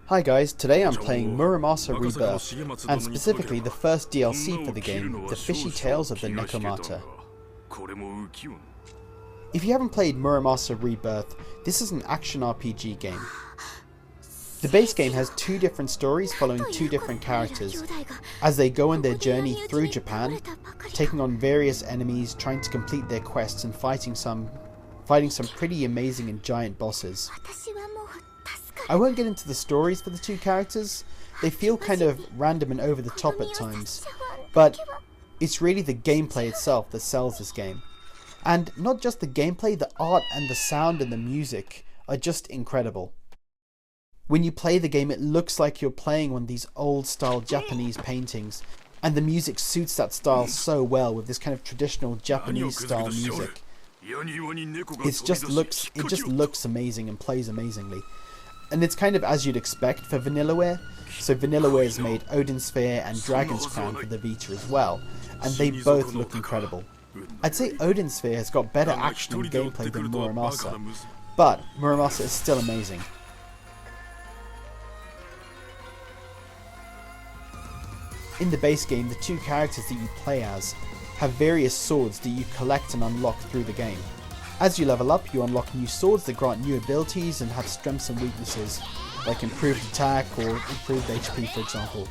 Hi guys, today I'm playing Muramasa Rebirth, and specifically the first DLC for the game, The Fishy Tales of the Nekomata. If you haven't played Muramasa Rebirth, this is an action RPG game. The base game has two different stories following two different characters, as they go on their journey through Japan, taking on various enemies, trying to complete their quests and fighting some pretty amazing and giant bosses. I won't get into the stories for the two characters, they feel kind of random and over the top at times, but it's really the gameplay itself that sells this game. And not just the gameplay, the art and the sound and the music are just incredible. When you play the game, it looks like you're playing one of these old style Japanese paintings, and the music suits that style so well with this kind of traditional Japanese style music. It just looks amazing and plays amazingly. And it's kind of as you'd expect for Vanillaware. So Vanillaware has made Odin Sphere and Dragon's Crown for the Vita as well, and they both look incredible. I'd say Odin Sphere has got better action and gameplay than Muramasa, but Muramasa is still amazing. In the base game, the two characters that you play as have various swords that you collect and unlock through the game. As you level up, you unlock new swords that grant new abilities and have strengths and weaknesses, like improved attack or improved HP, for example.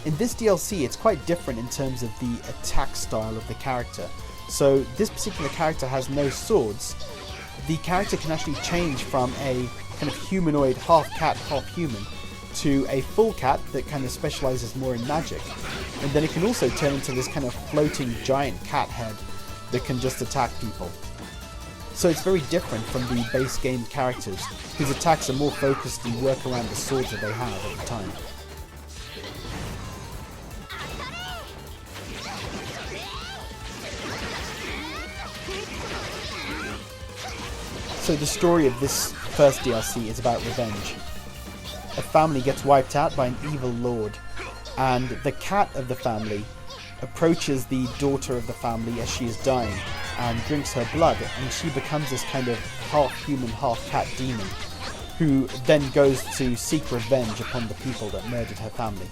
In this DLC, it's quite different in terms of the attack style of the character. So this particular character has no swords. The character can actually change from a kind of humanoid, half cat, half human, to a full cat that kind of specializes more in magic. And then it can also turn into this kind of floating giant cat head that can just attack people. So it's very different from the base game characters, whose attacks are more focused and work around the swords that they have at the time. So the story of this first DLC is about revenge. A family gets wiped out by an evil lord, and the cat of the family approaches the daughter of the family as she is dying and drinks her blood, and she becomes this kind of half-human, half-cat demon who then goes to seek revenge upon the people that murdered her family.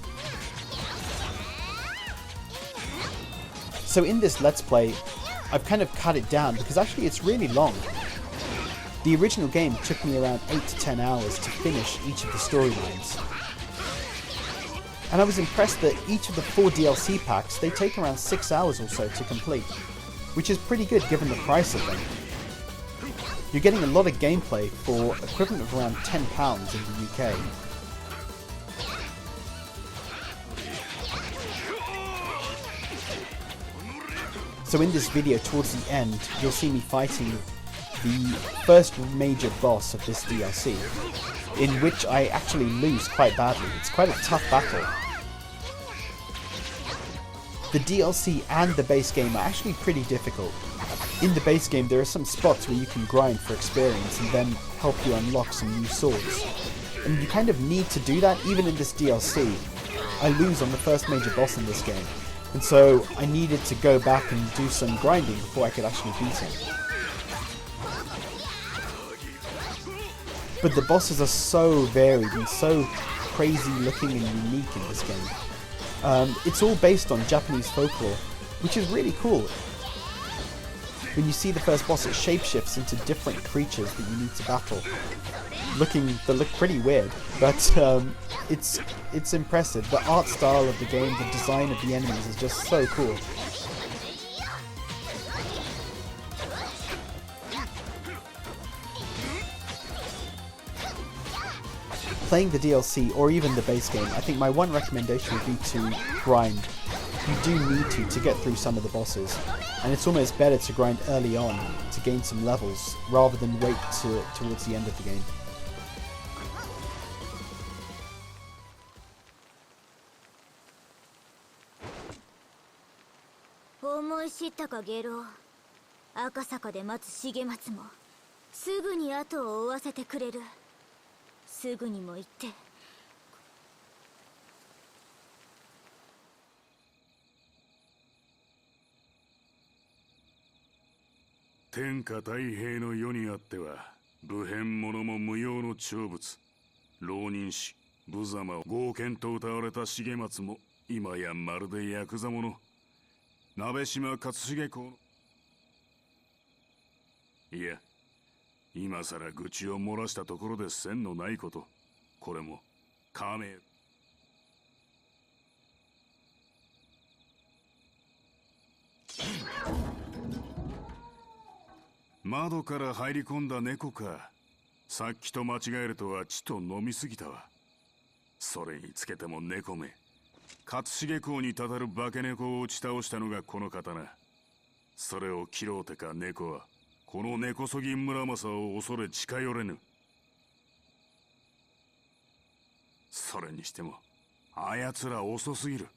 So in this Let's Play, I've kind of cut it down because actually it's really long. The original game took me around 8 to 10 hours to finish each of the storylines. And I was impressed that each of the 4 DLC packs, they take around 6 hours or so to complete, which is pretty good given the price of them. You're getting a lot of gameplay for equivalent of around £10 in the UK. So in this video, towards the end, you'll see me fighting the first major boss of this DLC, in which I actually lose quite badly. It's quite a tough battle. The DLC and the base game are actually pretty difficult. In the base game there are some spots where you can grind for experience and then help you unlock some new swords. And you kind of need to do that even in this DLC. I lose on the first major boss in this game, and so I needed to go back and do some grinding before I could actually beat him. But the bosses are so varied and so crazy looking and unique in this game. It's all based on Japanese folklore, which is really cool. When you see the first boss, it shapeshifts into different creatures that you need to battle. They look pretty weird, but it's impressive. The art style of the game, the design of the enemies is just so cool. Playing the DLC or even the base game, I think my one recommendation would be to grind. You do need to get through some of the bosses, and it's almost better to grind early on to gain some levels rather than wait towards the end of the game.天下太平の世にあっては武変者も無用の長物、浪人師、無様、豪剣と歌われた重松も今やまるでヤクザ者。鍋島勝重公の、いや、今さら愚痴を漏らしたところで線のないこと、これも仮名。窓から入り込んだ猫か。さっきと間違えるとはちと飲みすぎたわ。それにつけても猫め、勝重公にたたる化け猫を打ち倒したのがこの刀。それを切ろうてか猫はこの根こそぎ村正を恐れ近寄れぬ。それにしてもあやつら遅すぎる。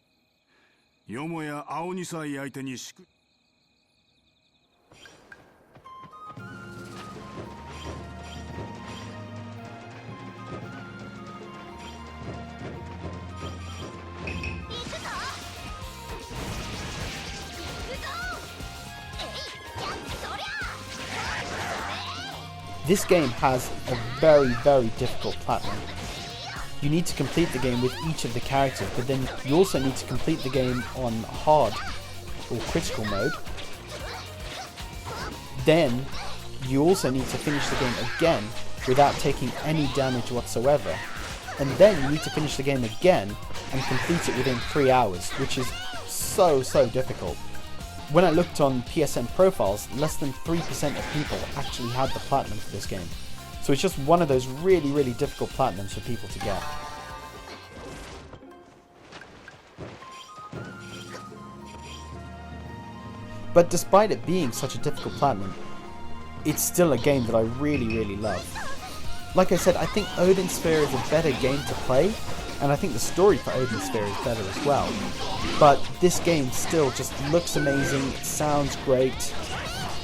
よもや青二歳相手にThis game has a very, very difficult platinum. You need to complete the game with each of the characters, but then you also need to complete the game on hard or critical mode. Then you also need to finish the game again without taking any damage whatsoever. And then you need to finish the game again and complete it within 3 hours, which is so difficult. When I looked on PSN profiles, less than 3% of people actually had the platinum for this game. So it's just one of those really difficult platinums for people to get. But despite it being such a difficult platinum, it's still a game that I really love. Like I said, I think Odin Sphere is a better game to play, and I think the story for Odin Sphere is better as well. But this game still just looks amazing, it sounds great,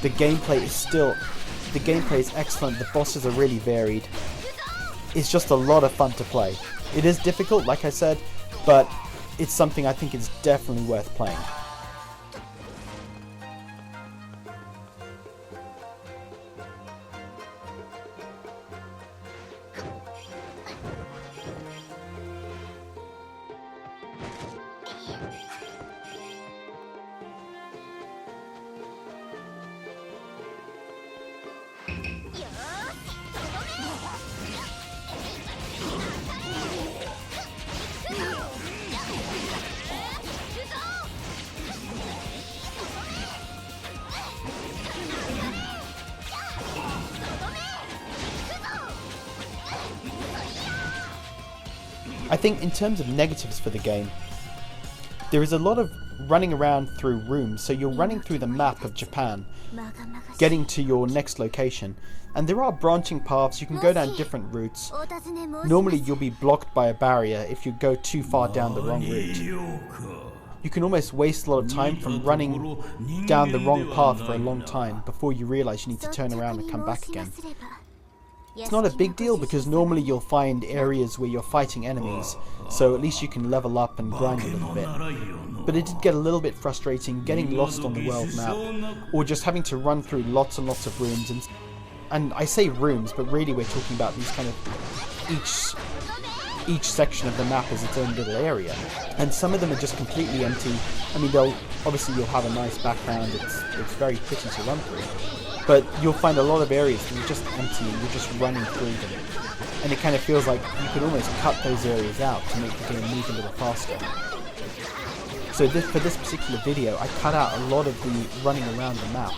the gameplay is excellent, the bosses are really varied. It's just a lot of fun to play. It is difficult, like I said, but it's something I think is definitely worth playing. I think in terms of negatives for the game, there is a lot of running around through rooms, so you're running through the map of Japan, getting to your next location, and there are branching paths, you can go down different routes. Normally you'll be blocked by a barrier if you go too far down the wrong route. You can almost waste a lot of time from running down the wrong path for a long time before you realise you need to turn around and come back again. It's not a big deal because normally you'll find areas where you're fighting enemies, so at least you can level up and grind a little bit. But it did get a little bit frustrating getting lost on the world map, or just having to run through lots and lots of rooms, and I say rooms, but really we're talking about these kind of each section of the map is its own little area, and some of them are just completely empty. I mean, obviously you'll have a nice background, it's very pretty to run through. But you'll find a lot of areas that are just empty and you're just running through them. And it kind of feels like you could almost cut those areas out to make the game move a little faster. So for this particular video, I cut out a lot of the running around the map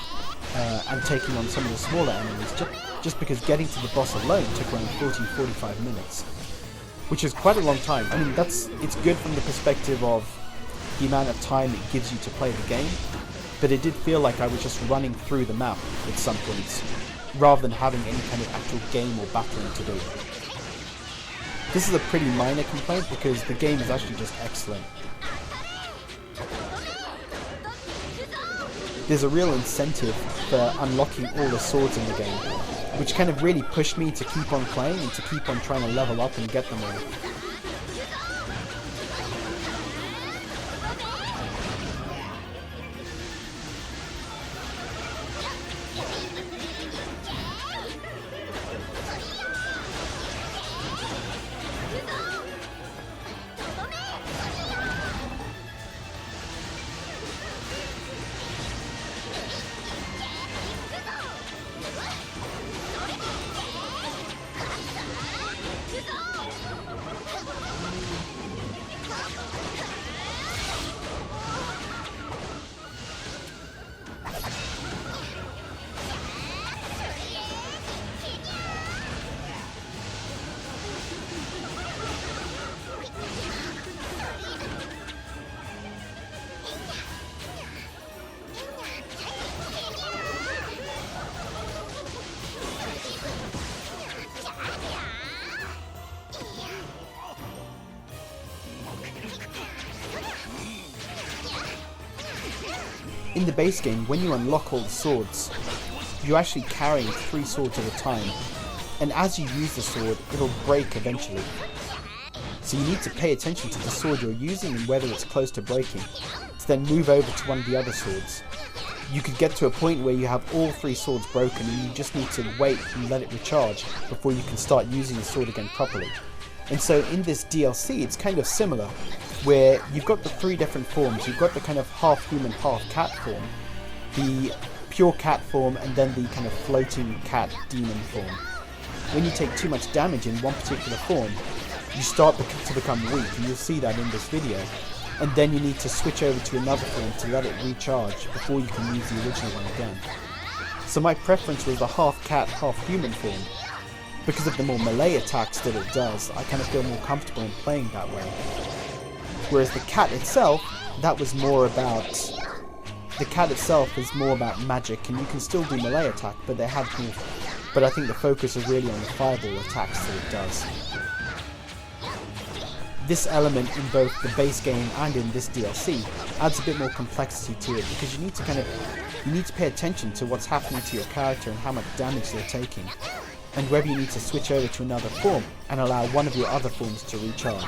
and taking on some of the smaller enemies, just because getting to the boss alone took around 40-45 minutes. Which is quite a long time. I mean, it's good from the perspective of the amount of time it gives you to play the game. But it did feel like I was just running through the map at some points, rather than having any kind of actual game or battling to do. This is a pretty minor complaint because the game is actually just excellent. There's a real incentive for unlocking all the swords in the game, which kind of really pushed me to keep on playing and to keep on trying to level up and get them all. In the base game, when you unlock all the swords, you're actually carrying 3 swords at a time, and as you use the sword, it'll break eventually. So you need to pay attention to the sword you're using and whether it's close to breaking, to then move over to one of the other swords. You could get to a point where you have all 3 swords broken and you just need to wait and let it recharge before you can start using the sword again properly. And so in this DLC it's kind of similar, where you've got the 3 different forms. You've got the kind of half human, half cat form, the pure cat form, and then the kind of floating cat demon form. When you take too much damage in one particular form, you start to become weak, and you'll see that in this video. And then you need to switch over to another form to let it recharge before you can use the original one again. So my preference was the half cat, half human form. Because of the more melee attacks that it does, I kind of feel more comfortable in playing that way. Whereas the cat itself, that was more about... The cat itself is more about magic, and you can still do melee attack, but they have more... But I think the focus is really on the fireball attacks that it does. This element in both the base game and in this DLC adds a bit more complexity to it, because you need to pay attention to what's happening to your character and how much damage they're taking, and whether you need to switch over to another form and allow one of your other forms to recharge.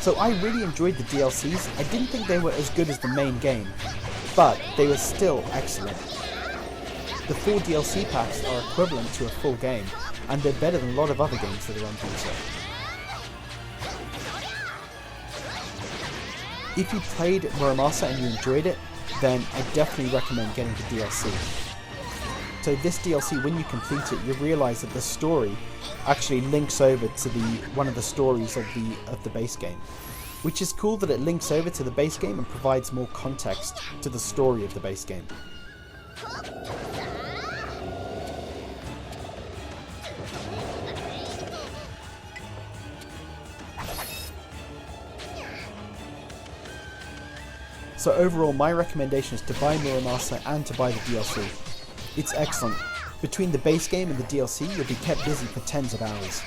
So I really enjoyed the DLCs. I didn't think they were as good as the main game, but they were still excellent. The 4 DLC packs are equivalent to a full game, and they're better than a lot of other games that are on Vita. If you played Muramasa and you enjoyed it, then I definitely recommend getting the DLC. So this DLC, when you complete it, you realise that the story actually links over to one of the stories of the base game, which is cool that it links over to the base game and provides more context to the story of the base game. So overall, my recommendation is to buy Muramasa and to buy the DLC. It's excellent. Between the base game and the DLC, you'll be kept busy for tens of hours.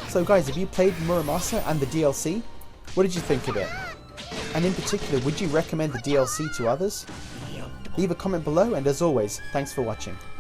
So guys, have you played Muramasa and the DLC? What did you think of it? And in particular, would you recommend the DLC to others? Leave a comment below, and as always, thanks for watching.